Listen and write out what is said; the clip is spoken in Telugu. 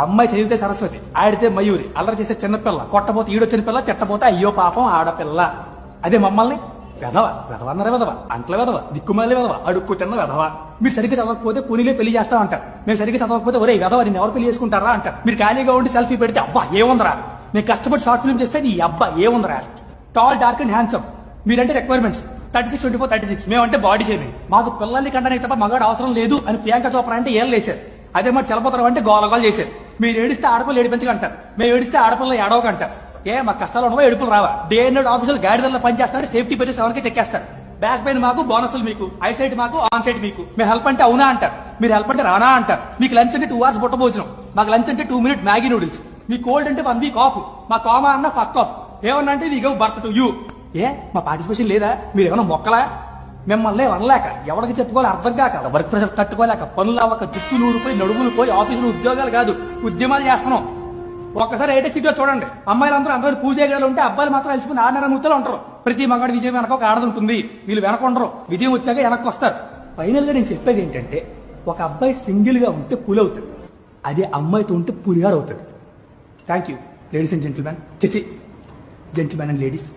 అమ్మాయి చదివితే సరస్వతి, ఆడితే మయూరి, అల్లరి చేసే చిన్నపిల్ల, కొట్టబోతే ఈడొచ్చిన పిల్ల, తిట్టబోతే అయ్యో పాపం ఆడపిల్ల. అదే మమ్మల్ని వెధవ వెధవన్నర వెధవ, అంట్ల వెధవ, దిక్కుమాలి వెధవ, అడుక్కు తిన్న వెధవ. మీరు సరిగ్గా చదవకపోతే పూనిలే పెళ్లి చేస్తా అంటారు. మేము సరిగ్గా చదవకపోతే ఒరే వెధవ నిన్ను ఎవరు పెళ్లి చేసుకుంటారా అంటారు. మీరు ఖాళీగా ఉండి సెల్ఫీ పెడితే అబ్బా ఏముందరా, మేము కష్టపడి షార్ట్ ఫిల్మ్ చేస్తే నీ అబ్బా ఏముందరా. టాల్, డార్క్ అండ్ హ్యాండ్సమ్ మీరంటే రిక్వైర్మెంట్స్ 36, 24, 36. మేమంటే బాడీ షేమింగ్. మాకు పిల్లల్ని కంటానికి తప్ప మగాడు అవసరం లేదు అని ప్రియాంక చోప్రా అంటే ఏం లేశారు. అదే మరి చలపోతారు అంటే గోలగోలు చేశారు. మీరు ఏడిస్తే ఆడపిల్ల ఏడిపించగా అంటారు, మేము ఏడిస్తే ఆడపిల్ల ఏడవక అంటారు. మా కష్టాలు ఉండవా, ఏడుపులు రావా? డే అండ్ నైట్ ఆఫీసులు గాడిదల్లో పనిచేస్తారు, సేఫ్టీ పెట్టి ఎవరికి చెక్కేస్తారు. బ్యాక్ పెయిన్ మాకు, బోనస్లు మీకు, ఐసైట్ మాకు, ఆన్ సైట్ మీకు. మేము హెల్ప్ అంటే అవునా అంటారు, మీరు హెల్ప్ అంటే రానా అంటారు. మీకు లంచ్ అంటే 2 hours బుట్ట భోజనం, మాకు లంచ్ అంటే 2 minute మ్యాగీ నూడిల్స్. మీ కోల్డ్ అంటే 1 week ఆఫ్, మా కామా అన్న ఫక్ ఆఫ్. ఏమన్నా అంటే వి గవ్ బర్త్ టు యూ. మా పార్టిసిపేషన్ లేదా? మీరు ఏమన్నా మొక్కలా? మిమ్మల్ని వనలేక, ఎవరికి చెప్పుకోవాలి అర్థం కాక, వర్క్ ప్రెషర్ తట్టుకోలేక, పనులు అవ్వక, జుట్టు నూరిపోయి నడుములు పోయి ఆఫీసులు ఉద్యోగాలు కాదు ఉద్యమాలు చేస్తున్నాం. ఒక్కసారి ఏటెక్ సిటీలో చూడండి, అమ్మాయిలందరూ అందరూ పూజలు ఉంటే అబ్బాయిలు మాత్రం కలిసిపోయి 6.5 మూతలు ఉంటారు. ప్రతి మగాడి విజయం వెనక ఒక ఆడది ఉంటుంది. వీళ్ళు వెనక ఉండరు, విజయం వచ్చాక వెనక్కి వస్తారు. ఫైనల్ గా నేను చెప్పేది ఏంటంటే, ఒక అబ్బాయి సింగిల్ గా ఉంటే పులి అవుతుంది, అదే అమ్మాయితో ఉంటే పులిగారు అవుతుంది. Thank you ladies and gentlemen, gentlemen and ladies.